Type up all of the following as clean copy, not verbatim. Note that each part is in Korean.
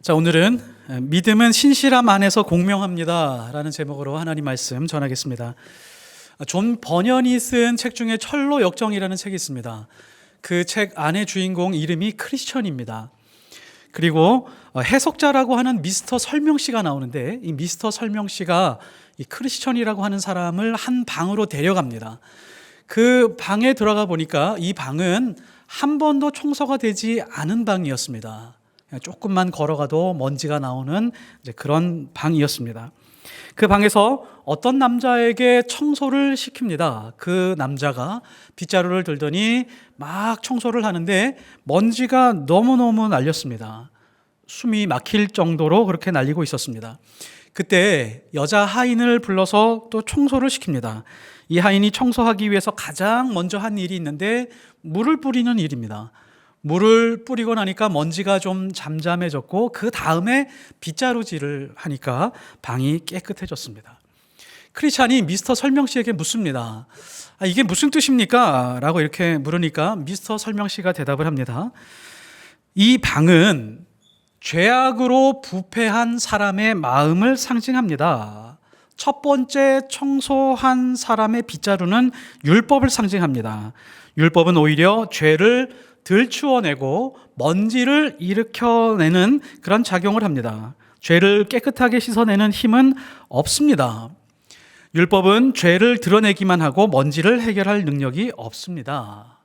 자, 오늘은 믿음은 신실함 안에서 공명합니다 라는 제목으로 하나님 말씀 전하겠습니다. 존 버년이 쓴 책 중에 철로 역정이라는 책이 있습니다. 그 책 안의 주인공 이름이 크리스천입니다. 그리고 해석자라고 하는 미스터 설명 씨가 나오는데, 이 미스터 설명 씨가 이 크리스천이라고 하는 사람을 한 방으로 데려갑니다. 그 방에 들어가 보니까 이 방은 한 번도 청소가 되지 않은 방이었습니다. 조금만 걸어가도 먼지가 나오는 그런 방이었습니다. 그 방에서 어떤 남자에게 청소를 시킵니다. 그 남자가 빗자루를 들더니 막 청소를 하는데 먼지가 너무너무 날렸습니다. 숨이 막힐 정도로 그렇게 날리고 있었습니다. 그때 여자 하인을 불러서 또 청소를 시킵니다. 이 하인이 청소하기 위해서 가장 먼저 한 일이 있는데 물을 뿌리는 일입니다. 물을 뿌리고 나니까 먼지가 좀 잠잠해졌고 그 다음에 빗자루질을 하니까 방이 깨끗해졌습니다. 크리스찬이 미스터 설명 씨에게 묻습니다. 이게 무슨 뜻입니까? 라고 이렇게 물으니까 미스터 설명 씨가 대답을 합니다. 이 방은 죄악으로 부패한 사람의 마음을 상징합니다. 첫 번째 청소한 사람의 빗자루는 율법을 상징합니다. 율법은 오히려 죄를 들추어내고 먼지를 일으켜내는 그런 작용을 합니다. 죄를 깨끗하게 씻어내는 힘은 없습니다. 율법은 죄를 드러내기만 하고 먼지를 해결할 능력이 없습니다.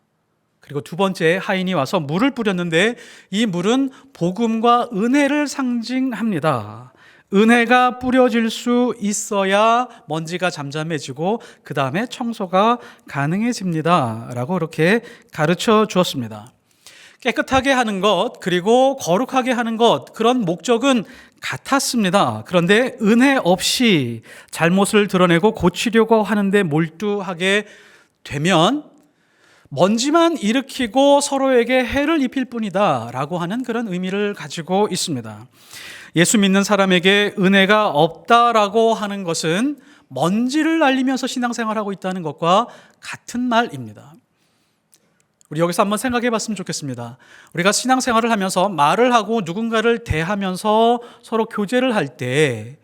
그리고 두 번째, 하인이 와서 물을 뿌렸는데 이 물은 복음과 은혜를 상징합니다. 은혜가 뿌려질 수 있어야 먼지가 잠잠해지고 그 다음에 청소가 가능해집니다 라고 이렇게 가르쳐 주었습니다. 깨끗하게 하는 것, 그리고 거룩하게 하는 것, 그런 목적은 같았습니다. 그런데 은혜 없이 잘못을 드러내고 고치려고 하는데 몰두하게 되면 먼지만 일으키고 서로에게 해를 입힐 뿐이다 라고 하는 그런 의미를 가지고 있습니다. 예수 믿는 사람에게 은혜가 없다라고 하는 것은 먼지를 날리면서 신앙생활하고 있다는 것과 같은 말입니다. 우리 여기서 한번 생각해 봤으면 좋겠습니다. 우리가 신앙생활을 하면서 말을 하고 누군가를 대하면서 서로 교제를 할 때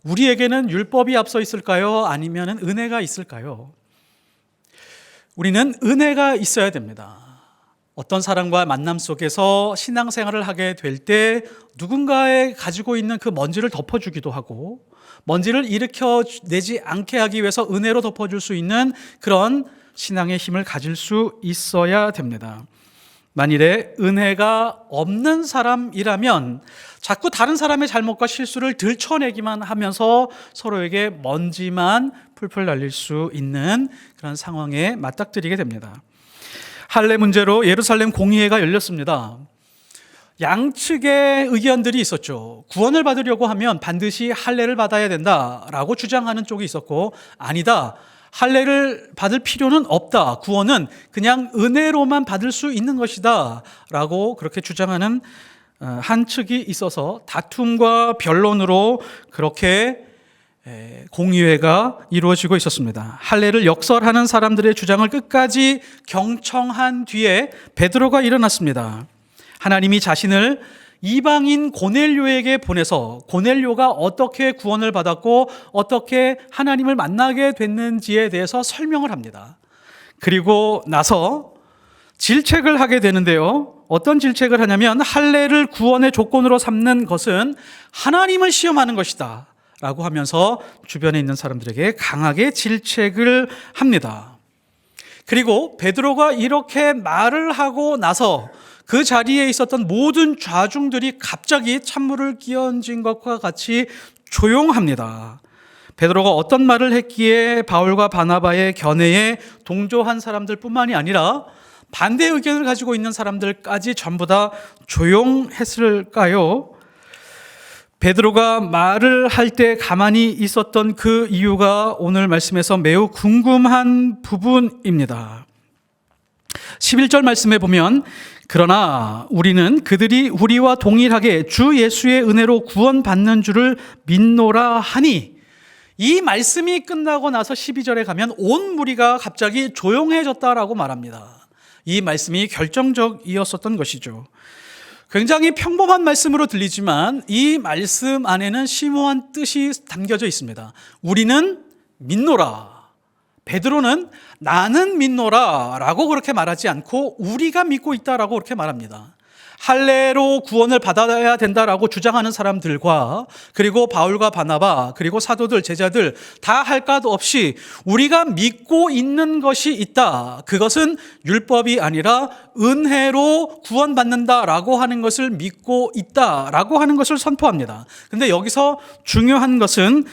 우리에게는 율법이 앞서 있을까요? 아니면 은혜가 있을까요? 우리는 은혜가 있어야 됩니다. 어떤 사람과 만남 속에서 신앙생활을 하게 될 때 누군가의 가지고 있는 그 먼지를 덮어주기도 하고 먼지를 일으켜내지 않게 하기 위해서 은혜로 덮어줄 수 있는 그런 신앙의 힘을 가질 수 있어야 됩니다. 만일에 은혜가 없는 사람이라면 자꾸 다른 사람의 잘못과 실수를 들춰내기만 하면서 서로에게 먼지만 풀풀 날릴 수 있는 그런 상황에 맞닥뜨리게 됩니다. 할례 문제로 예루살렘 공의회가 열렸습니다. 양측의 의견들이 있었죠. 구원을 받으려고 하면 반드시 할례를 받아야 된다라고 주장하는 쪽이 있었고, 아니다, 할례를 받을 필요는 없다, 구원은 그냥 은혜로만 받을 수 있는 것이다 라고 그렇게 주장하는 한 측이 있어서 다툼과 변론으로 그렇게 공의회가 이루어지고 있었습니다. 할례를 역설하는 사람들의 주장을 끝까지 경청한 뒤에 베드로가 일어났습니다. 하나님이 자신을 이방인 고넬료에게 보내서 고넬료가 어떻게 구원을 받았고 어떻게 하나님을 만나게 됐는지에 대해서 설명을 합니다. 그리고 나서 질책을 하게 되는데요. 어떤 질책을 하냐면 할례를 구원의 조건으로 삼는 것은 하나님을 시험하는 것이다 라고 하면서 주변에 있는 사람들에게 강하게 질책을 합니다. 그리고 베드로가 이렇게 말을 하고 나서 그 자리에 있었던 모든 좌중들이 갑자기 찬물을 끼얹은 것과 같이 조용합니다. 베드로가 어떤 말을 했기에 바울과 바나바의 견해에 동조한 사람들뿐만이 아니라 반대 의견을 가지고 있는 사람들까지 전부 다 조용했을까요? 베드로가 말을 할 때 가만히 있었던 그 이유가 오늘 말씀에서 매우 궁금한 부분입니다. 11절 말씀에 보면 그러나 우리는 그들이 우리와 동일하게 주 예수의 은혜로 구원받는 줄을 믿노라 하니, 이 말씀이 끝나고 나서 12절에 가면 온 무리가 갑자기 조용해졌다라고 말합니다. 이 말씀이 결정적이었었던 것이죠. 굉장히 평범한 말씀으로 들리지만 이 말씀 안에는 심오한 뜻이 담겨져 있습니다. 우리는 믿노라. 베드로는 나는 믿노라 라고 그렇게 말하지 않고 우리가 믿고 있다라고 그렇게 말합니다. 할례로 구원을 받아야 된다라고 주장하는 사람들과 그리고 바울과 바나바 그리고 사도들 제자들 다 할 것 없이 우리가 믿고 있는 것이 있다. 그것은 율법이 아니라 은혜로 구원받는다라고 하는 것을 믿고 있다라고 하는 것을 선포합니다. 근데 여기서 중요한 것은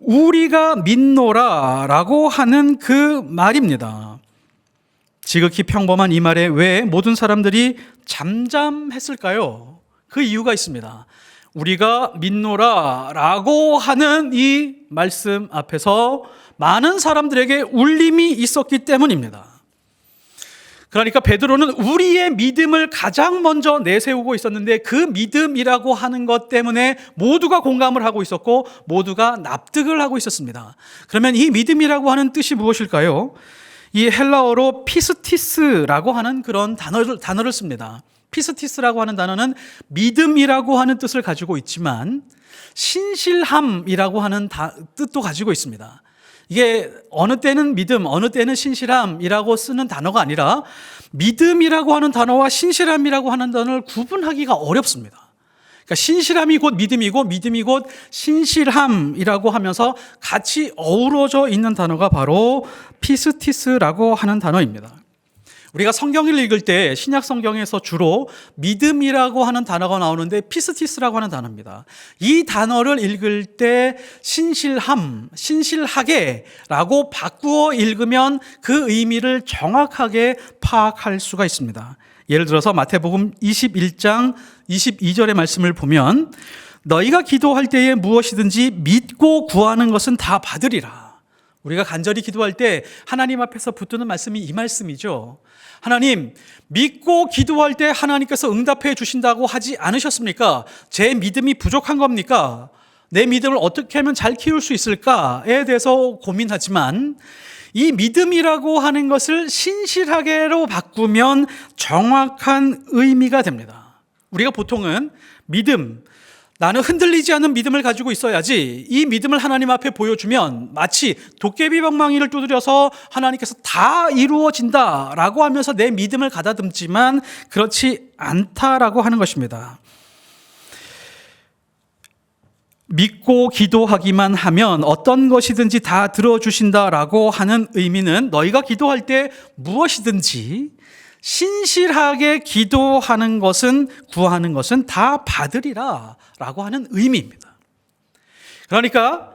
우리가 믿노라라고 하는 그 말입니다. 지극히 평범한 이 말에 왜 모든 사람들이 잠잠했을까요? 그 이유가 있습니다. 우리가 믿노라라고 하는 이 말씀 앞에서 많은 사람들에게 울림이 있었기 때문입니다. 그러니까 베드로는 우리의 믿음을 가장 먼저 내세우고 있었는데 그 믿음이라고 하는 것 때문에 모두가 공감을 하고 있었고 모두가 납득을 하고 있었습니다. 그러면 이 믿음이라고 하는 뜻이 무엇일까요? 이 헬라어로 피스티스라고 하는 그런 단어를 씁니다. 피스티스라고 하는 단어는 믿음이라고 하는 뜻을 가지고 있지만 신실함이라고 하는 뜻도 가지고 있습니다. 이게 어느 때는 믿음, 어느 때는 신실함이라고 쓰는 단어가 아니라 믿음이라고 하는 단어와 신실함이라고 하는 단어를 구분하기가 어렵습니다. 그러니까 신실함이 곧 믿음이고 믿음이 곧 신실함이라고 하면서 같이 어우러져 있는 단어가 바로 피스티스라고 하는 단어입니다. 우리가 성경을 읽을 때 신약 성경에서 주로 믿음이라고 하는 단어가 나오는데 피스티스라고 하는 단어입니다. 이 단어를 읽을 때 신실함, 신실하게라고 바꾸어 읽으면 그 의미를 정확하게 파악할 수가 있습니다. 예를 들어서 마태복음 21장 22절의 말씀을 보면 너희가 기도할 때에 무엇이든지 믿고 구하는 것은 다 받으리라. 우리가 간절히 기도할 때 하나님 앞에서 붙드는 말씀이 이 말씀이죠. 하나님, 믿고 기도할 때 하나님께서 응답해 주신다고 하지 않으셨습니까? 제 믿음이 부족한 겁니까? 내 믿음을 어떻게 하면 잘 키울 수 있을까에 대해서 고민하지만 이 믿음이라고 하는 것을 신실하게로 바꾸면 정확한 의미가 됩니다. 우리가 보통은 믿음, 나는 흔들리지 않는 믿음을 가지고 있어야지 이 믿음을 하나님 앞에 보여주면 마치 도깨비 방망이를 두드려서 하나님께서 다 이루어진다라고 하면서 내 믿음을 가다듬지만 그렇지 않다라고 하는 것입니다. 믿고 기도하기만 하면 어떤 것이든지 다 들어주신다라고 하는 의미는 너희가 기도할 때 무엇이든지 신실하게 기도하는 것은 구하는 것은 다 받으리라 라고 하는 의미입니다. 그러니까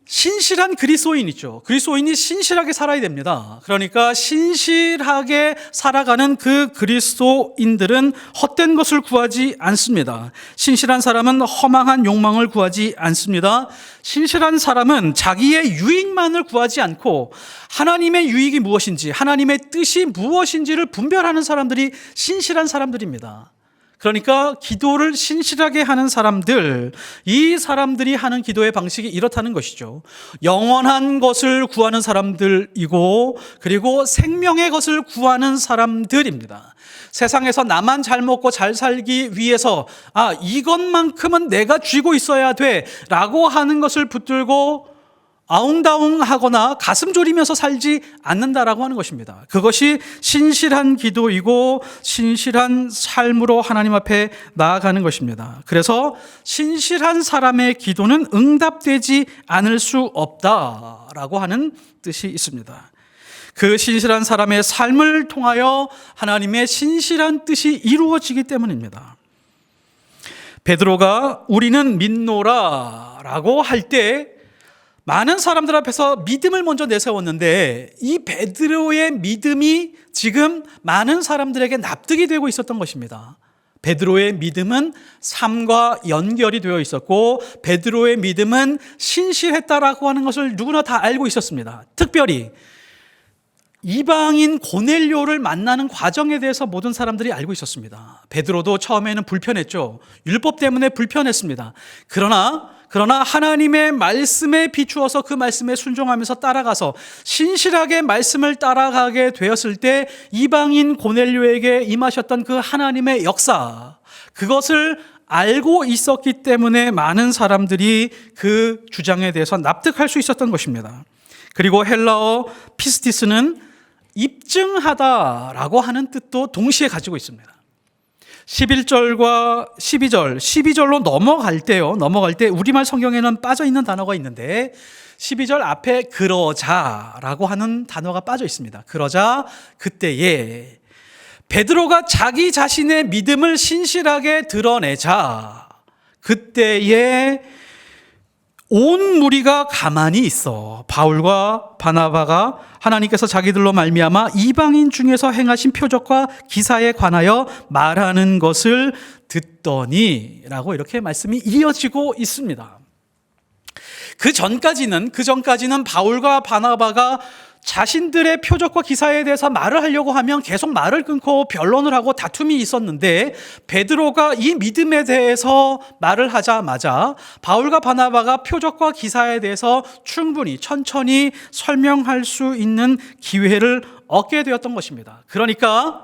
신실한 그리스도인이죠. 그리스도인이 신실하게 살아야 됩니다. 그러니까 신실하게 살아가는 그 그리스도인들은 헛된 것을 구하지 않습니다. 신실한 사람은 허망한 욕망을 구하지 않습니다. 신실한 사람은 자기의 유익만을 구하지 않고 하나님의 유익이 무엇인지, 하나님의 뜻이 무엇인지를 분별하는 사람들이 신실한 사람들입니다. 그러니까 기도를 신실하게 하는 사람들, 이 사람들이 하는 기도의 방식이 이렇다는 것이죠. 영원한 것을 구하는 사람들이고 그리고 생명의 것을 구하는 사람들입니다. 세상에서 나만 잘 먹고 잘 살기 위해서 이것만큼은 내가 쥐고 있어야 돼 라고 하는 것을 붙들고 아웅다웅하거나 가슴 졸이면서 살지 않는다라고 하는 것입니다. 그것이 신실한 기도이고 신실한 삶으로 하나님 앞에 나아가는 것입니다. 그래서 신실한 사람의 기도는 응답되지 않을 수 없다라고 하는 뜻이 있습니다. 그 신실한 사람의 삶을 통하여 하나님의 신실한 뜻이 이루어지기 때문입니다. 베드로가 우리는 믿노라라고 할 때 많은 사람들 앞에서 믿음을 먼저 내세웠는데 이 베드로의 믿음이 지금 많은 사람들에게 납득이 되고 있었던 것입니다. 베드로의 믿음은 삶과 연결이 되어 있었고 베드로의 믿음은 신실했다라고 하는 것을 누구나 다 알고 있었습니다. 특별히 이방인 고넬료를 만나는 과정에 대해서 모든 사람들이 알고 있었습니다. 베드로도 처음에는 불편했죠. 율법 때문에 불편했습니다. 그러나 하나님의 말씀에 비추어서 그 말씀에 순종하면서 따라가서 신실하게 말씀을 따라가게 되었을 때 이방인 고넬료에게 임하셨던 그 하나님의 역사, 그것을 알고 있었기 때문에 많은 사람들이 그 주장에 대해서 납득할 수 있었던 것입니다. 그리고 헬라어 피스티스는 입증하다라고 하는 뜻도 동시에 가지고 있습니다. 11절과 12절로 넘어갈 때 우리말 성경에는 빠져 있는 단어가 있는데 12절 앞에 그러자라고 하는 단어가 빠져 있습니다. 그러자 그때에 베드로가 자기 자신의 믿음을 신실하게 드러내자 그때에 온 무리가 가만히 있어 바울과 바나바가 하나님께서 자기들로 말미암아 이방인 중에서 행하신 표적과 기사에 관하여 말하는 것을 듣더니 라고 이렇게 말씀이 이어지고 있습니다. 그 전까지는 바울과 바나바가 자신들의 표적과 기사에 대해서 말을 하려고 하면 계속 말을 끊고 변론을 하고 다툼이 있었는데 베드로가 이 믿음에 대해서 말을 하자마자 바울과 바나바가 표적과 기사에 대해서 충분히 천천히 설명할 수 있는 기회를 얻게 되었던 것입니다. 그러니까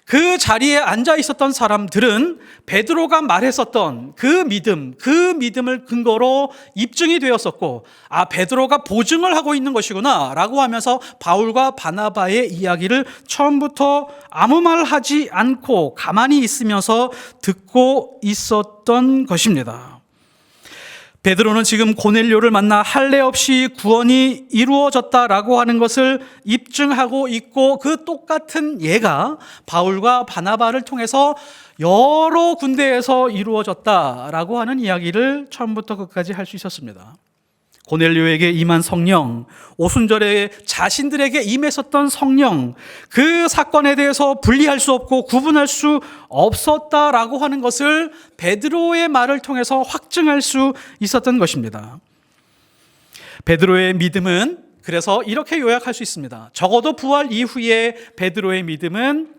그 자리에 앉아 있었던 사람들은 베드로가 말했었던 그 믿음을 근거로 입증이 되었었고, 베드로가 보증을 하고 있는 것이구나 라고 하면서 바울과 바나바의 이야기를 처음부터 아무 말 하지 않고 가만히 있으면서 듣고 있었던 것입니다. 베드로는 지금 고넬료를 만나 할례 없이 구원이 이루어졌다라고 하는 것을 입증하고 있고, 그 똑같은 예가 바울과 바나바를 통해서 여러 군데에서 이루어졌다라고 하는 이야기를 처음부터 끝까지 할 수 있었습니다. 고넬료에게 임한 성령, 오순절에 자신들에게 임했었던 성령, 그 사건에 대해서 분리할 수 없고 구분할 수 없었다라고 하는 것을 베드로의 말을 통해서 확증할 수 있었던 것입니다. 베드로의 믿음은 그래서 이렇게 요약할 수 있습니다. 적어도 부활 이후에 베드로의 믿음은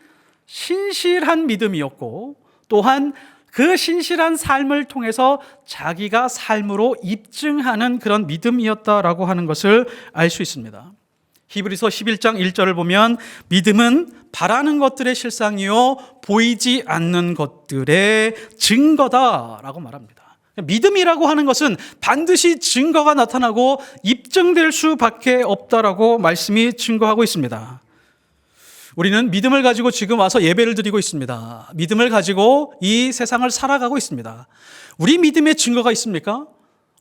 신실한 믿음이었고, 또한 그 신실한 삶을 통해서 자기가 삶으로 입증하는 그런 믿음이었다라고 하는 것을 알 수 있습니다. 히브리서 11장 1절을 보면 믿음은 바라는 것들의 실상이요 보이지 않는 것들의 증거다라고 말합니다. 믿음이라고 하는 것은 반드시 증거가 나타나고 입증될 수밖에 없다라고 말씀이 증거하고 있습니다. 우리는 믿음을 가지고 지금 와서 예배를 드리고 있습니다. 믿음을 가지고 이 세상을 살아가고 있습니다. 우리 믿음의 증거가 있습니까?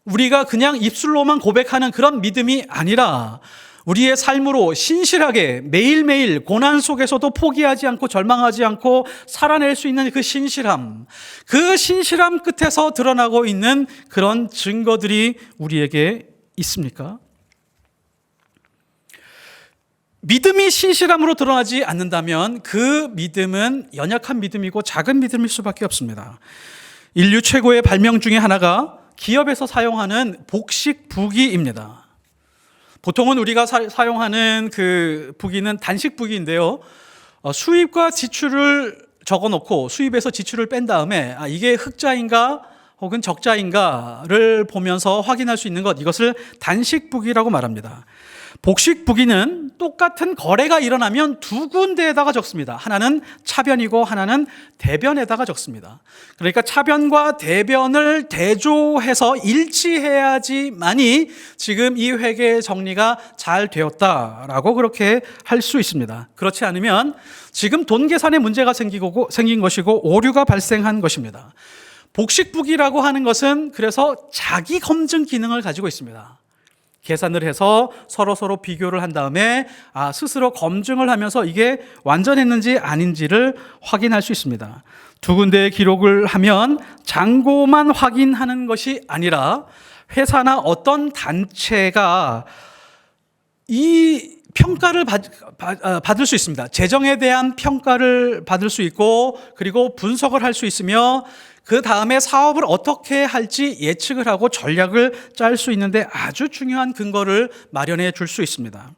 우리가 그냥 입술로만 고백하는 그런 믿음이 아니라 우리의 삶으로 신실하게 매일매일 고난 속에서도 포기하지 않고 절망하지 않고 살아낼 수 있는 그 신실함 끝에서 드러나고 있는 그런 증거들이 우리에게 있습니까? 믿음이 신실함으로 드러나지 않는다면 그 믿음은 연약한 믿음이고 작은 믿음일 수밖에 없습니다. 인류 최고의 발명 중에 하나가 기업에서 사용하는 복식부기입니다. 보통은 우리가 사용하는 그 부기는 단식부기인데요. 수입과 지출을 적어놓고 수입에서 지출을 뺀 다음에 이게 흑자인가 혹은 적자인가를 보면서 확인할 수 있는 것, 이것을 단식부기라고 말합니다. 복식부기는 똑같은 거래가 일어나면 두 군데에다가 적습니다. 하나는 차변이고 하나는 대변에다가 적습니다. 그러니까 차변과 대변을 대조해서 일치해야지만이 지금 이 회계 정리가 잘 되었다라고 그렇게 할 수 있습니다. 그렇지 않으면 지금 돈 계산에 문제가 생긴 것이고 오류가 발생한 것입니다. 복식부기라고 하는 것은 그래서 자기 검증 기능을 가지고 있습니다. 계산을 해서 서로 비교를 한 다음에 스스로 검증을 하면서 이게 완전했는지 아닌지를 확인할 수 있습니다. 두 군데의 기록을 하면 잔고만 확인하는 것이 아니라 회사나 어떤 단체가 이 평가를 받을 수 있습니다. 재정에 대한 평가를 받을 수 있고, 그리고 분석을 할 수 있으며, 그 다음에 사업을 어떻게 할지 예측을 하고 전략을 짤 수 있는데 아주 중요한 근거를 마련해 줄 수 있습니다.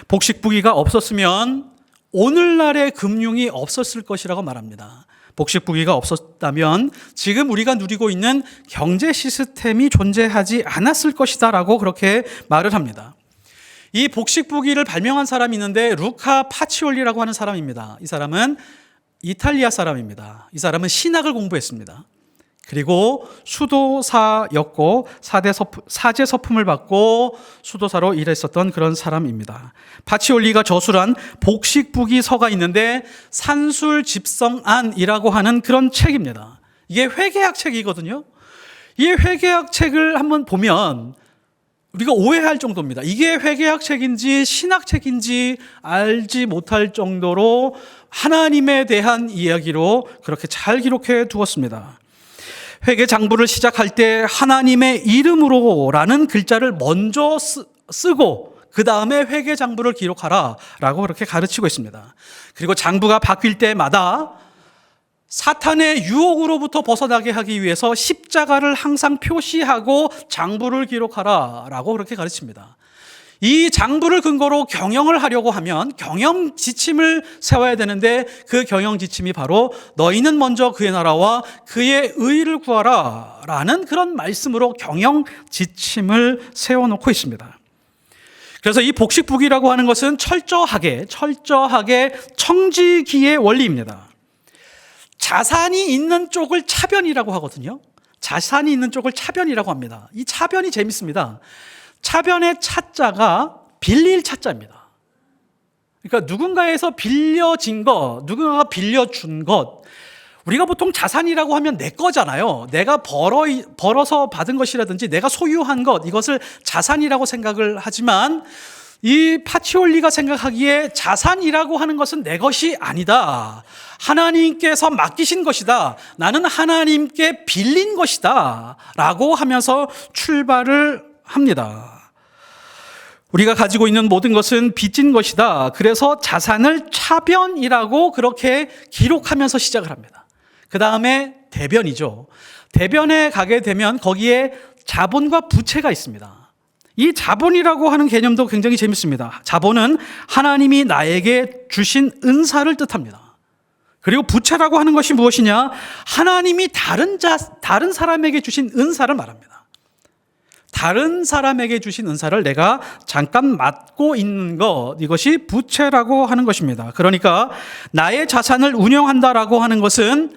복식부기가 없었으면 오늘날의 금융이 없었을 것이라고 말합니다. 복식부기가 없었다면 지금 우리가 누리고 있는 경제 시스템이 존재하지 않았을 것이다 라고 그렇게 말을 합니다. 이 복식부기를 발명한 사람이 있는데 루카 파치올리라고 하는 사람입니다. 이 사람은 이탈리아 사람입니다. 이 사람은 신학을 공부했습니다. 그리고 수도사였고 사제 서품을 받고 수도사로 일했었던 그런 사람입니다. 파치올리가 저술한 복식부기서가 있는데 산술집성안이라고 하는 그런 책입니다. 이게 회계학 책이거든요. 이 회계학 책을 한번 보면 우리가 오해할 정도입니다. 이게 회계학 책인지 신학 책인지 알지 못할 정도로 하나님에 대한 이야기로 그렇게 잘 기록해 두었습니다. 회계 장부를 시작할 때 하나님의 이름으로라는 글자를 먼저 쓰고 그 다음에 회계 장부를 기록하라 라고 그렇게 가르치고 있습니다. 그리고 장부가 바뀔 때마다 사탄의 유혹으로부터 벗어나게 하기 위해서 십자가를 항상 표시하고 장부를 기록하라 라고 그렇게 가르칩니다. 이 장부를 근거로 경영을 하려고 하면 경영 지침을 세워야 되는데 그 경영 지침이 바로 너희는 먼저 그의 나라와 그의 의를 구하라 라는 그런 말씀으로 경영 지침을 세워놓고 있습니다. 그래서 이 복식부기라고 하는 것은 철저하게 청지기의 원리입니다. 자산이 있는 쪽을 차변이라고 하거든요. 자산이 있는 쪽을 차변이라고 합니다. 이 차변이 재밌습니다. 차변의 차자가 빌릴 차자입니다. 그러니까 누군가에서 빌려진 것, 누군가가 빌려준 것, 우리가 보통 자산이라고 하면 내 거잖아요. 내가 벌어서 받은 것이라든지 내가 소유한 것, 이것을 자산이라고 생각을 하지만 이 파치올리가 생각하기에 자산이라고 하는 것은 내 것이 아니다. 하나님께서 맡기신 것이다. 나는 하나님께 빌린 것이다. 라고 하면서 출발을 합니다. 우리가 가지고 있는 모든 것은 빚진 것이다. 그래서 자산을 차변이라고 그렇게 기록하면서 시작을 합니다. 그 다음에 대변이죠. 대변에 가게 되면 거기에 자본과 부채가 있습니다. 이 자본이라고 하는 개념도 굉장히 재밌습니다. 자본은 하나님이 나에게 주신 은사를 뜻합니다. 그리고 부채라고 하는 것이 무엇이냐? 하나님이 다른 사람에게 주신 은사를 말합니다. 다른 사람에게 주신 은사를 내가 잠깐 맡고 있는 것, 이것이 부채라고 하는 것입니다. 그러니까 나의 자산을 운영한다라고 하는 것은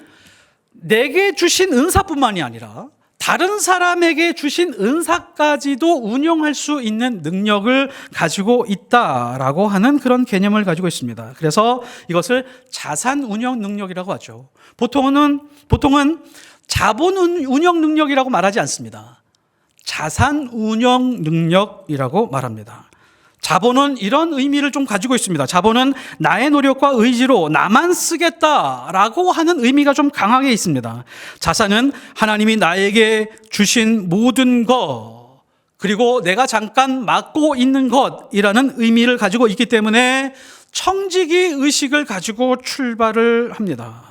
내게 주신 은사뿐만이 아니라 다른 사람에게 주신 은사까지도 운영할 수 있는 능력을 가지고 있다라고 하는 그런 개념을 가지고 있습니다. 그래서 이것을 자산 운영 능력이라고 하죠. 보통은 자본 운영 능력이라고 말하지 않습니다. 자산 운영 능력이라고 말합니다. 자본은 이런 의미를 좀 가지고 있습니다. 자본은 나의 노력과 의지로 나만 쓰겠다라고 하는 의미가 좀 강하게 있습니다. 자산은 하나님이 나에게 주신 모든 것, 그리고 내가 잠깐 맡고 있는 것이라는 의미를 가지고 있기 때문에 청지기 의식을 가지고 출발을 합니다.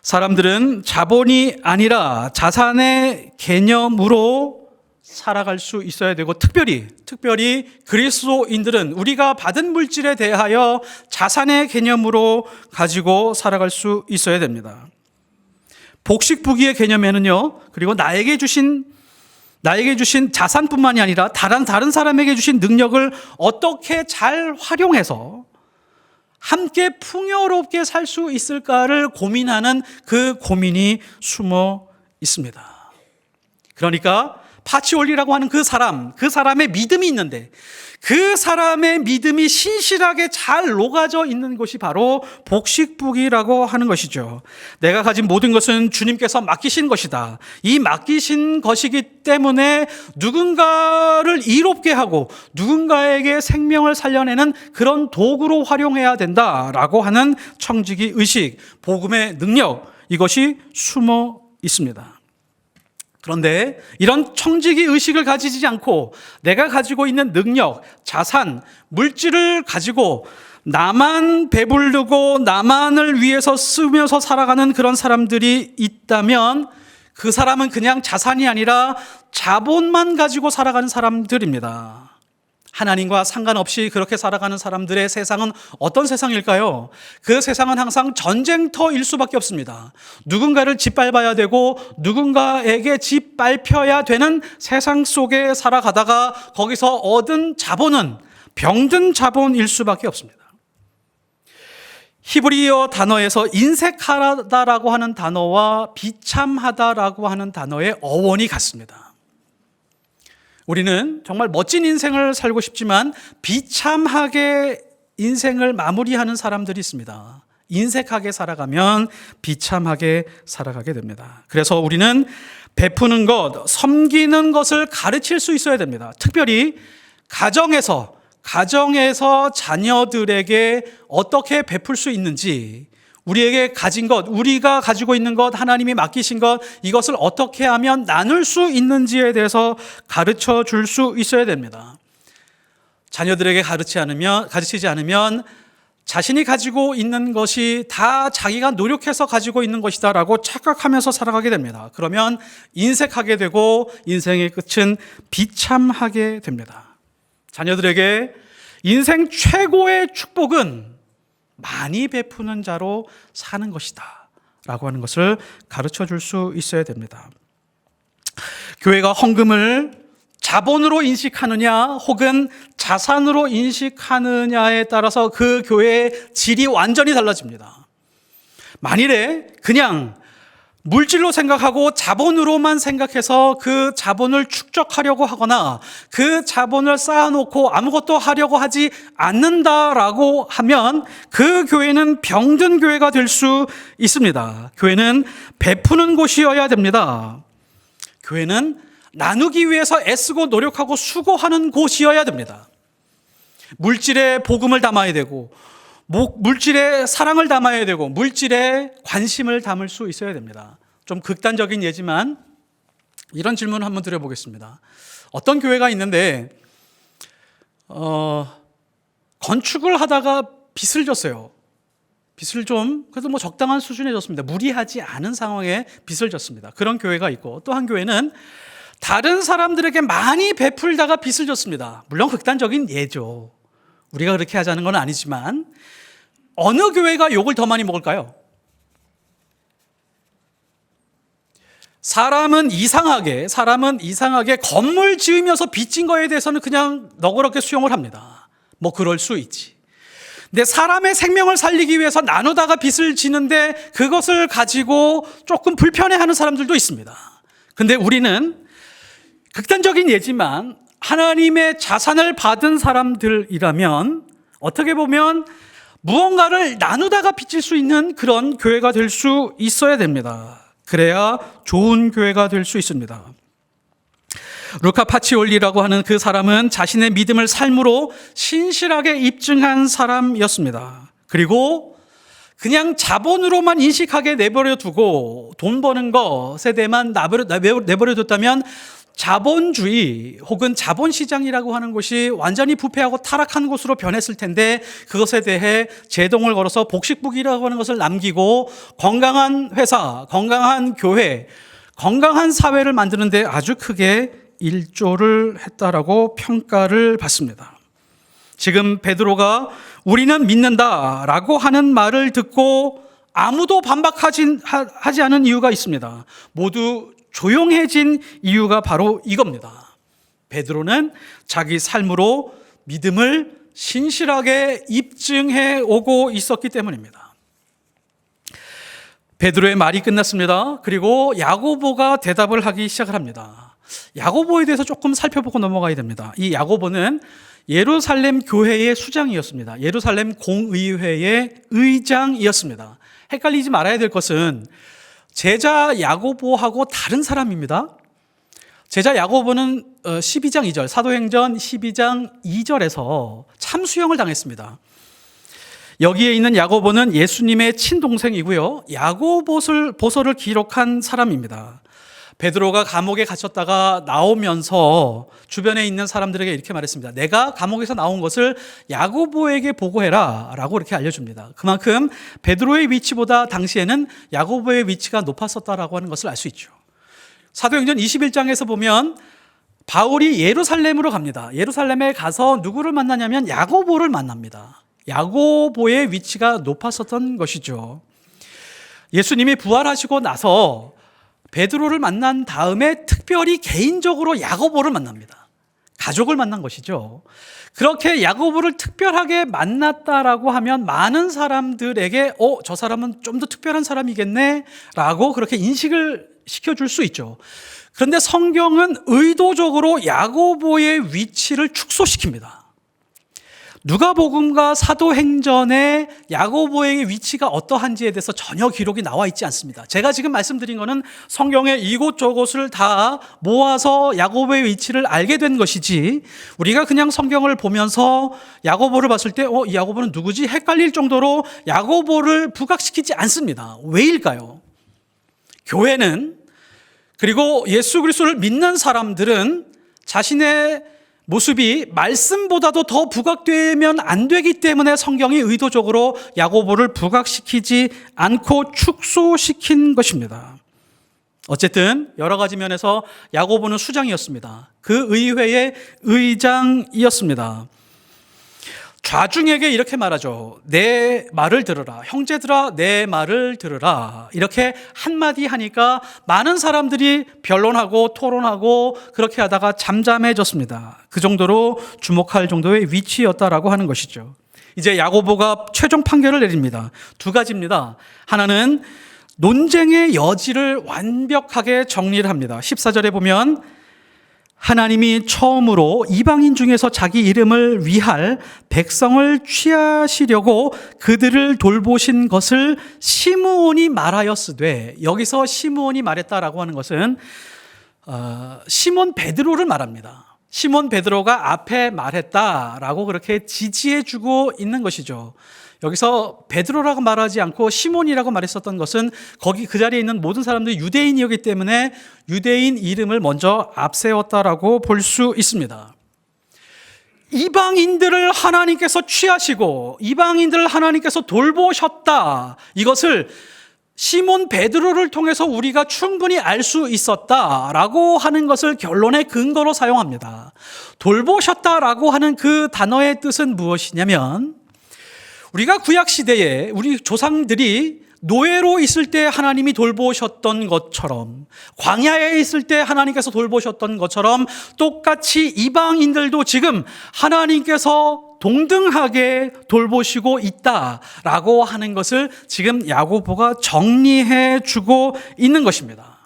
사람들은 자본이 아니라 자산의 개념으로 살아갈 수 있어야 되고, 특별히 그리스도인들은 우리가 받은 물질에 대하여 자산의 개념으로 가지고 살아갈 수 있어야 됩니다. 복식부기의 개념에는요, 그리고 나에게 주신 자산뿐만이 아니라 다른 사람에게 주신 능력을 어떻게 잘 활용해서 함께 풍요롭게 살 수 있을까를 고민하는 그 고민이 숨어 있습니다. 그러니까 파치올리라고 하는 그 사람의 믿음이 있는데, 그 사람의 믿음이 신실하게 잘 녹아져 있는 것이 바로 복식부기라고 하는 것이죠. 내가 가진 모든 것은 주님께서 맡기신 것이다. 이 맡기신 것이기 때문에 누군가를 이롭게 하고 누군가에게 생명을 살려내는 그런 도구로 활용해야 된다라고 하는 청지기 의식, 복음의 능력, 이것이 숨어 있습니다. 그런데 이런 청지기 의식을 가지지 않고 내가 가지고 있는 능력, 자산, 물질을 가지고 나만 배부르고 나만을 위해서 쓰면서 살아가는 그런 사람들이 있다면 그 사람은 그냥 자산이 아니라 자본만 가지고 살아가는 사람들입니다. 하나님과 상관없이 그렇게 살아가는 사람들의 세상은 어떤 세상일까요? 그 세상은 항상 전쟁터일 수밖에 없습니다. 누군가를 짓밟아야 되고 누군가에게 짓밟혀야 되는 세상 속에 살아가다가 거기서 얻은 자본은 병든 자본일 수밖에 없습니다. 히브리어 단어에서 인색하다라고 하는 단어와 비참하다라고 하는 단어의 어원이 같습니다. 우리는 정말 멋진 인생을 살고 싶지만 비참하게 인생을 마무리하는 사람들이 있습니다. 인색하게 살아가면 비참하게 살아가게 됩니다. 그래서 우리는 베푸는 것, 섬기는 것을 가르칠 수 있어야 됩니다. 특별히 가정에서 자녀들에게 어떻게 베풀 수 있는지, 우리에게 가진 것, 우리가 가지고 있는 것, 하나님이 맡기신 것, 이것을 어떻게 하면 나눌 수 있는지에 대해서 가르쳐 줄 수 있어야 됩니다. 자녀들에게 가르치지 않으면 자신이 가지고 있는 것이 다 자기가 노력해서 가지고 있는 것이다라고 착각하면서 살아가게 됩니다. 그러면 인색하게 되고 인생의 끝은 비참하게 됩니다. 자녀들에게 인생 최고의 축복은 많이 베푸는 자로 사는 것이다 라고 하는 것을 가르쳐 줄 수 있어야 됩니다. 교회가 헌금을 자본으로 인식하느냐 혹은 자산으로 인식하느냐에 따라서 그 교회의 질이 완전히 달라집니다. 만일에 그냥 물질로 생각하고 자본으로만 생각해서 그 자본을 축적하려고 하거나 그 자본을 쌓아놓고 아무것도 하려고 하지 않는다라고 하면 그 교회는 병든 교회가 될 수 있습니다. 교회는 베푸는 곳이어야 됩니다. 교회는 나누기 위해서 애쓰고 노력하고 수고하는 곳이어야 됩니다. 물질에 복음을 담아야 되고 물질에 사랑을 담아야 되고 물질에 관심을 담을 수 있어야 됩니다. 좀 극단적인 예지만 이런 질문을 한번 드려보겠습니다. 어떤 교회가 있는데 건축을 하다가 빚을 졌어요. 빚을 좀 그래도 뭐 적당한 수준에 졌습니다. 무리하지 않은 상황에 빚을 졌습니다. 그런 교회가 있고, 또 한 교회는 다른 사람들에게 많이 베풀다가 빚을 졌습니다. 물론 극단적인 예죠. 우리가 그렇게 하자는 건 아니지만 어느 교회가 욕을 더 많이 먹을까요? 사람은 이상하게 건물 지으면서 빚진 거에 대해서는 그냥 너그럽게 수용을 합니다. 뭐 그럴 수 있지. 근데 사람의 생명을 살리기 위해서 나누다가 빚을 지는데 그것을 가지고 조금 불편해하는 사람들도 있습니다. 근데 우리는 극단적인 예지만 하나님의 자산을 받은 사람들이라면 어떻게 보면 무언가를 나누다가 빚질 수 있는 그런 교회가 될 수 있어야 됩니다. 그래야 좋은 교회가 될 수 있습니다. 루카 파치올리라고 하는 그 사람은 자신의 믿음을 삶으로 신실하게 입증한 사람이었습니다. 그리고 그냥 자본으로만 인식하게 내버려 두고 돈 버는 것에 대해만 내버려 뒀다면 자본주의 혹은 자본시장이라고 하는 곳이 완전히 부패하고 타락한 곳으로 변했을 텐데, 그것에 대해 제동을 걸어서 복식북이라고 하는 것을 남기고 건강한 회사, 건강한 교회, 건강한 사회를 만드는데 아주 크게 일조를 했다라고 평가를 받습니다. 지금 베드로가 우리는 믿는다라고 하는 말을 듣고 아무도 반박하지 않은 이유가 있습니다. 모두 조용해진 이유가 바로 이겁니다. 베드로는 자기 삶으로 믿음을 신실하게 입증해 오고 있었기 때문입니다. 베드로의 말이 끝났습니다. 그리고 야고보가 대답을 하기 시작을 합니다. 야고보에 대해서 조금 살펴보고 넘어가야 됩니다. 이 야고보는 예루살렘 교회의 수장이었습니다. 예루살렘 공의회의 의장이었습니다. 헷갈리지 말아야 될 것은 제자 야고보하고 다른 사람입니다. 제자 야고보는 12장 2절, 사도행전 12장 2절에서 참수형을 당했습니다. 여기에 있는 야고보는 예수님의 친동생이고요, 야고보서를 기록한 사람입니다. 베드로가 감옥에 갇혔다가 나오면서 주변에 있는 사람들에게 이렇게 말했습니다. 내가 감옥에서 나온 것을 야고보에게 보고해라 라고 이렇게 알려줍니다. 그만큼 베드로의 위치보다 당시에는 야고보의 위치가 높았었다라고 하는 것을 알 수 있죠. 사도행전 21장에서 보면 바울이 예루살렘으로 갑니다. 예루살렘에 가서 누구를 만나냐면 야고보를 만납니다. 야고보의 위치가 높았었던 것이죠. 예수님이 부활하시고 나서 베드로를 만난 다음에 특별히 개인적으로 야고보를 만납니다. 가족을 만난 것이죠. 그렇게 야고보를 특별하게 만났다라고 하면 많은 사람들에게 저 사람은 좀 더 특별한 사람이겠네 라고 그렇게 인식을 시켜줄 수 있죠. 그런데 성경은 의도적으로 야고보의 위치를 축소시킵니다. 누가복음과 사도행전에 야고보의 위치가 어떠한지에 대해서 전혀 기록이 나와 있지 않습니다. 제가 지금 말씀드린 것은 성경의 이곳저곳을 다 모아서 야고보의 위치를 알게 된 것이지, 우리가 그냥 성경을 보면서 야고보를 봤을 때 이 야고보는 누구지? 헷갈릴 정도로 야고보를 부각시키지 않습니다. 왜일까요? 교회는, 그리고 예수 그리스도를 믿는 사람들은 자신의 모습이 말씀보다도 더 부각되면 안 되기 때문에 성경이 의도적으로 야고보를 부각시키지 않고 축소시킨 것입니다. 어쨌든 여러 가지 면에서 야고보는 수장이었습니다. 그 의회의 의장이었습니다. 좌중에게 이렇게 말하죠. 내 말을 들으라. 형제들아, 내 말을 들으라. 이렇게 한마디 하니까 많은 사람들이 변론하고 토론하고 그렇게 하다가 잠잠해졌습니다. 그 정도로 주목할 정도의 위치였다라고 하는 것이죠. 이제 야고보가 최종 판결을 내립니다. 두 가지입니다. 하나는 논쟁의 여지를 완벽하게 정리를 합니다. 14절에 보면 하나님이 처음으로 이방인 중에서 자기 이름을 위할 백성을 취하시려고 그들을 돌보신 것을 시므온이 말하였으되, 여기서 시므온이 말했다라고 하는 것은 시몬 베드로를 말합니다. 시몬 베드로가 앞에 말했다라고 그렇게 지지해주고 있는 것이죠. 여기서 베드로라고 말하지 않고 시몬이라고 말했었던 것은 거기 그 자리에 있는 모든 사람들이 유대인이었기 때문에 유대인 이름을 먼저 앞세웠다라고 볼 수 있습니다. 이방인들을 하나님께서 취하시고 이방인들을 하나님께서 돌보셨다, 이것을 시몬 베드로를 통해서 우리가 충분히 알 수 있었다라고 하는 것을 결론의 근거로 사용합니다. 돌보셨다라고 하는 그 단어의 뜻은 무엇이냐면, 우리가 구약시대에 우리 조상들이 노예로 있을 때 하나님이 돌보셨던 것처럼, 광야에 있을 때 하나님께서 돌보셨던 것처럼 똑같이 이방인들도 지금 하나님께서 동등하게 돌보시고 있다라고 하는 것을 지금 야고보가 정리해 주고 있는 것입니다.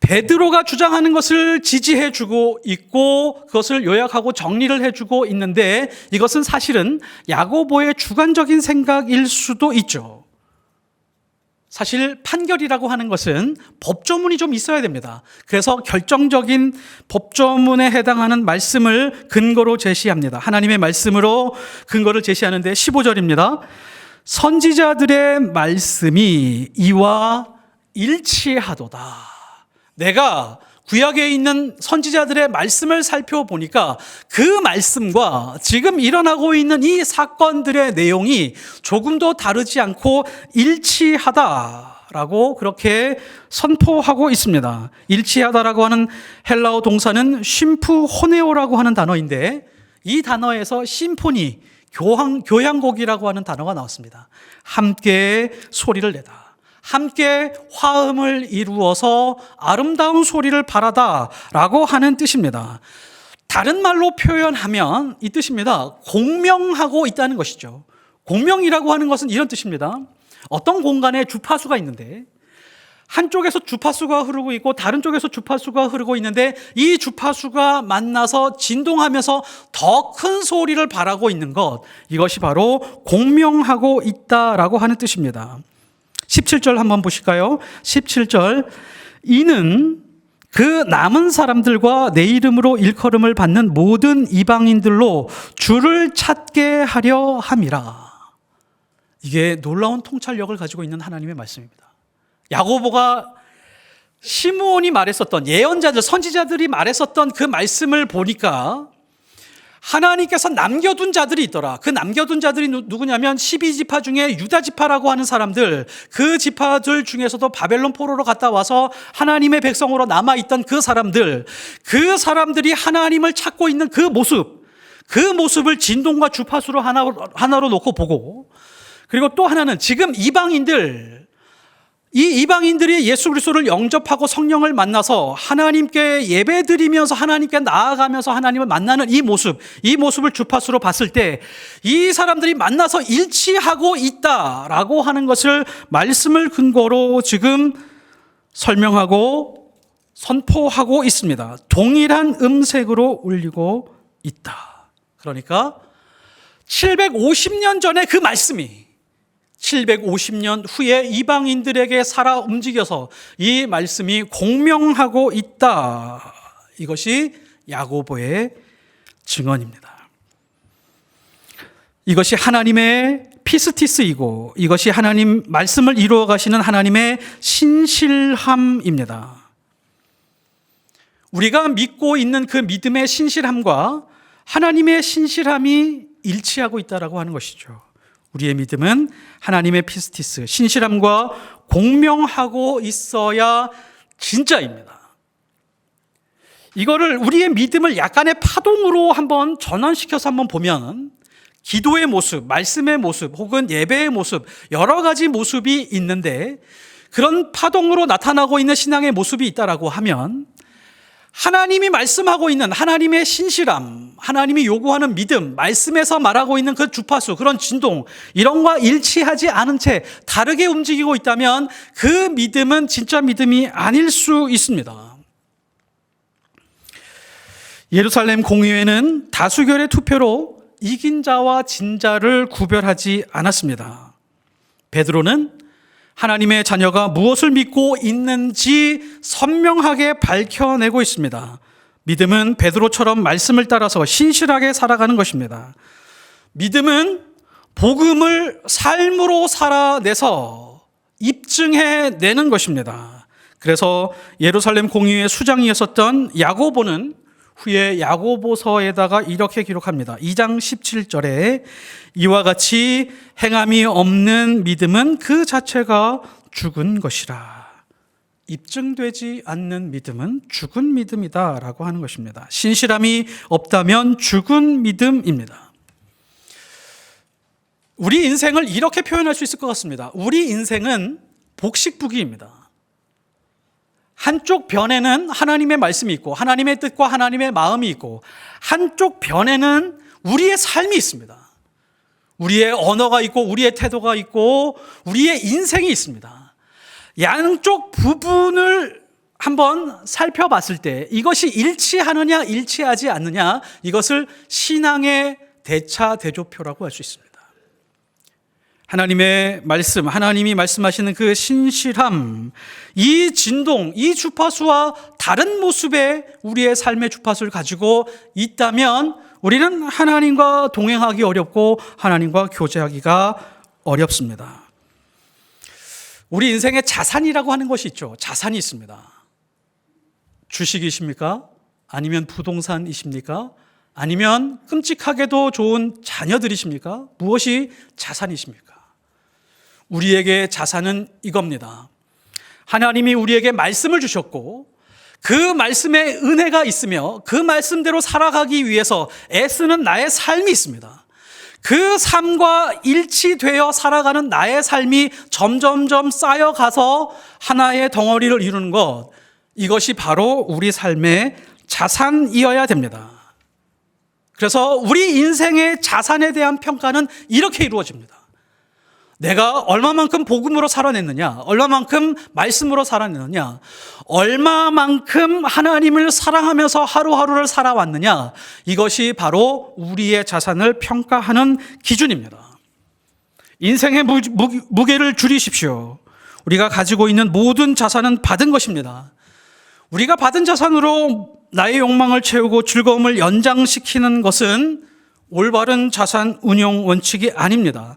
베드로가 주장하는 것을 지지해 주고 있고 그것을 요약하고 정리를 해주고 있는데, 이것은 사실은 야고보의 주관적인 생각일 수도 있죠. 사실 판결이라고 하는 것은 법조문이 좀 있어야 됩니다. 그래서 결정적인 법조문에 해당하는 말씀을 근거로 제시합니다. 하나님의 말씀으로 근거를 제시하는데 15절입니다. 선지자들의 말씀이 이와 일치하도다. 내가 구약에 있는 선지자들의 말씀을 살펴보니까 그 말씀과 지금 일어나고 있는 이 사건들의 내용이 조금도 다르지 않고 일치하다라고 그렇게 선포하고 있습니다. 일치하다라고 하는 헬라어 동사는 심프호네오라고 하는 단어인데, 이 단어에서 심포니, 교향곡이라고 하는 단어가 나왔습니다. 함께 소리를 내다, 함께 화음을 이루어서 아름다운 소리를 바라다라고 하는 뜻입니다. 다른 말로 표현하면 이 뜻입니다. 공명하고 있다는 것이죠. 공명이라고 하는 것은 이런 뜻입니다. 어떤 공간에 주파수가 있는데 한쪽에서 주파수가 흐르고 있고 다른 쪽에서 주파수가 흐르고 있는데 이 주파수가 만나서 진동하면서 더 큰 소리를 바라고 있는 것, 이것이 바로 공명하고 있다라고 하는 뜻입니다. 17절 한번 보실까요? 17절, 이는 그 남은 사람들과 내 이름으로 일컬음을 받는 모든 이방인들로 주를 찾게 하려 함이라. 이게 놀라운 통찰력을 가지고 있는 하나님의 말씀입니다. 야고보가 시므온이 말했었던, 예언자들, 선지자들이 말했었던 그 말씀을 보니까 하나님께서 남겨둔 자들이 있더라. 그 남겨둔 자들이 누구냐면 12지파 중에 유다지파라고 하는 사람들, 그 지파들 중에서도 바벨론 포로로 갔다 와서 하나님의 백성으로 남아있던 그 사람들이 하나님을 찾고 있는 그 모습을 진동과 주파수로 하나로 놓고 보고, 그리고 또 하나는 지금 이방인들, 이 이방인들이 예수 그리스도를 영접하고 성령을 만나서 하나님께 예배드리면서 하나님께 나아가면서 하나님을 만나는 이 모습을 주파수로 봤을 때 이 사람들이 만나서 일치하고 있다라고 하는 것을 말씀을 근거로 지금 설명하고 선포하고 있습니다. 동일한 음색으로 울리고 있다. 그러니까 750년 전에 그 말씀이 750년 후에 이방인들에게 살아 움직여서 이 말씀이 공명하고 있다. 이것이 야고보의 증언입니다. 이것이 하나님의 피스티스이고 이것이 하나님 말씀을 이루어 가시는 하나님의 신실함입니다. 우리가 믿고 있는 그 믿음의 신실함과 하나님의 신실함이 일치하고 있다라고 하는 것이죠. 우리의 믿음은 하나님의 피스티스, 신실함과 공명하고 있어야 진짜입니다. 이거를 우리의 믿음을 약간의 파동으로 한번 전환시켜서 한번 보면 기도의 모습, 말씀의 모습, 혹은 예배의 모습, 여러 가지 모습이 있는데 그런 파동으로 나타나고 있는 신앙의 모습이 있다라고 하면 하나님이 말씀하고 있는 하나님의 신실함, 하나님이 요구하는 믿음, 말씀에서 말하고 있는 그 주파수, 그런 진동, 이런 것과 일치하지 않은 채 다르게 움직이고 있다면 그 믿음은 진짜 믿음이 아닐 수 있습니다. 예루살렘 공의회는 다수결의 투표로 이긴 자와 진 자를 구별하지 않았습니다. 베드로는 하나님의 자녀가 무엇을 믿고 있는지 선명하게 밝혀내고 있습니다. 믿음은 베드로처럼 말씀을 따라서 신실하게 살아가는 것입니다. 믿음은 복음을 삶으로 살아내서 입증해내는 것입니다. 그래서 예루살렘 공의회 수장이었었던 야고보는 후에 야고보서에다가 이렇게 기록합니다. 2장 17절에 이와 같이 행함이 없는 믿음은 그 자체가 죽은 것이라. 입증되지 않는 믿음은 죽은 믿음이다라고 하는 것입니다. 신실함이 없다면 죽은 믿음입니다. 우리 인생을 이렇게 표현할 수 있을 것 같습니다. 우리 인생은 복식부기입니다. 한쪽 변에는 하나님의 말씀이 있고 하나님의 뜻과 하나님의 마음이 있고 한쪽 변에는 우리의 삶이 있습니다. 우리의 언어가 있고 우리의 태도가 있고 우리의 인생이 있습니다. 양쪽 부분을 한번 살펴봤을 때 이것이 일치하느냐 일치하지 않느냐, 이것을 신앙의 대차대조표라고 할 수 있습니다. 하나님의 말씀, 하나님이 말씀하시는 그 신실함, 이 진동, 이 주파수와 다른 모습의 우리의 삶의 주파수를 가지고 있다면 우리는 하나님과 동행하기 어렵고 하나님과 교제하기가 어렵습니다. 우리 인생에 자산이라고 하는 것이 있죠. 자산이 있습니다. 주식이십니까? 아니면 부동산이십니까? 아니면 끔찍하게도 좋은 자녀들이십니까? 무엇이 자산이십니까? 우리에게 자산은 이겁니다. 하나님이 우리에게 말씀을 주셨고 그 말씀에 은혜가 있으며 그 말씀대로 살아가기 위해서 애쓰는 나의 삶이 있습니다. 그 삶과 일치되어 살아가는 나의 삶이 점점점 쌓여가서 하나의 덩어리를 이루는 것, 이것이 바로 우리 삶의 자산이어야 됩니다. 그래서 우리 인생의 자산에 대한 평가는 이렇게 이루어집니다. 내가 얼마만큼 복음으로 살아냈느냐, 얼마만큼 말씀으로 살아냈느냐, 얼마만큼 하나님을 사랑하면서 하루하루를 살아왔느냐, 이것이 바로 우리의 자산을 평가하는 기준입니다. 인생의 무게를 줄이십시오. 우리가 가지고 있는 모든 자산은 받은 것입니다. 우리가 받은 자산으로 나의 욕망을 채우고 즐거움을 연장시키는 것은 올바른 자산 운용 원칙이 아닙니다.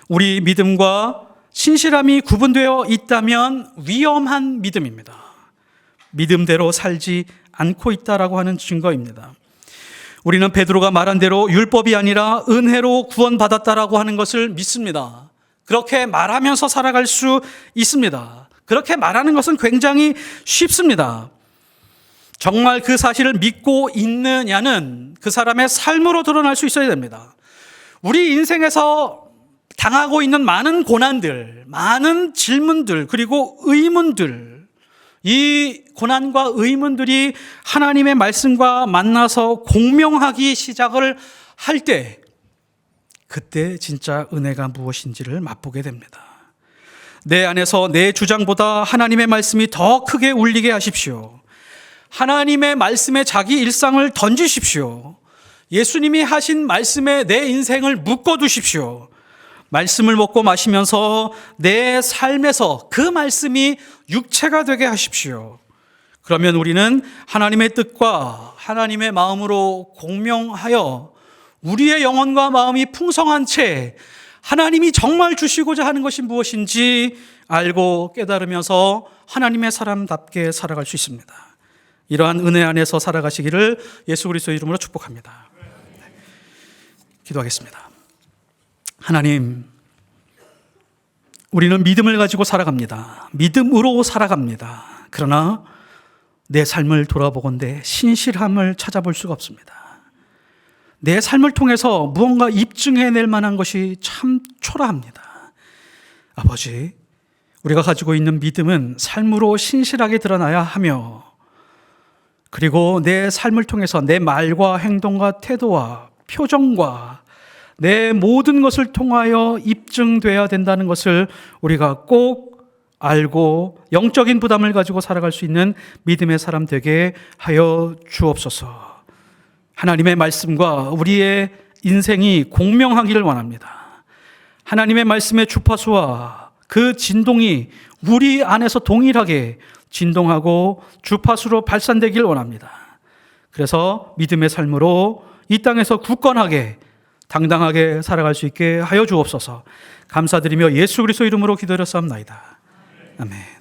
우리 믿음과 신실함이 구분되어 있다면 위험한 믿음입니다. 믿음대로 살지 않고 있다라고 하는 증거입니다. 우리는 베드로가 말한 대로 율법이 아니라 은혜로 구원받았다라고 하는 것을 믿습니다. 그렇게 말하면서 살아갈 수 있습니다. 그렇게 말하는 것은 굉장히 쉽습니다. 정말 그 사실을 믿고 있느냐는 그 사람의 삶으로 드러날 수 있어야 됩니다. 우리 인생에서 당하고 있는 많은 고난들, 많은 질문들, 그리고 의문들, 이 고난과 의문들이 하나님의 말씀과 만나서 공명하기 시작을 할 때, 그때 진짜 은혜가 무엇인지를 맛보게 됩니다. 내 안에서 내 주장보다 하나님의 말씀이 더 크게 울리게 하십시오. 하나님의 말씀에 자기 일상을 던지십시오. 예수님이 하신 말씀에 내 인생을 묶어두십시오. 말씀을 먹고 마시면서 내 삶에서 그 말씀이 육체가 되게 하십시오. 그러면 우리는 하나님의 뜻과 하나님의 마음으로 공명하여 우리의 영혼과 마음이 풍성한 채 하나님이 정말 주시고자 하는 것이 무엇인지 알고 깨달으면서 하나님의 사람답게 살아갈 수 있습니다. 이러한 은혜 안에서 살아가시기를 예수 그리스도의 이름으로 축복합니다. 기도하겠습니다. 하나님, 우리는 믿음을 가지고 살아갑니다. 믿음으로 살아갑니다. 그러나 내 삶을 돌아보건대 신실함을 찾아볼 수가 없습니다. 내 삶을 통해서 무언가 입증해낼 만한 것이 참 초라합니다. 아버지, 우리가 가지고 있는 믿음은 삶으로 신실하게 드러나야 하며, 그리고 내 삶을 통해서 내 말과 행동과 태도와 표정과 내 모든 것을 통하여 입증돼야 된다는 것을 우리가 꼭 알고 영적인 부담을 가지고 살아갈 수 있는 믿음의 사람 되게 하여 주옵소서. 하나님의 말씀과 우리의 인생이 공명하기를 원합니다. 하나님의 말씀의 주파수와 그 진동이 우리 안에서 동일하게 진동하고 주파수로 발산되길 원합니다. 그래서 믿음의 삶으로 이 땅에서 굳건하게 당당하게 살아갈 수 있게 하여 주옵소서. 감사드리며 예수 그리스도 이름으로 기도드렸사옵나이다. 아멘.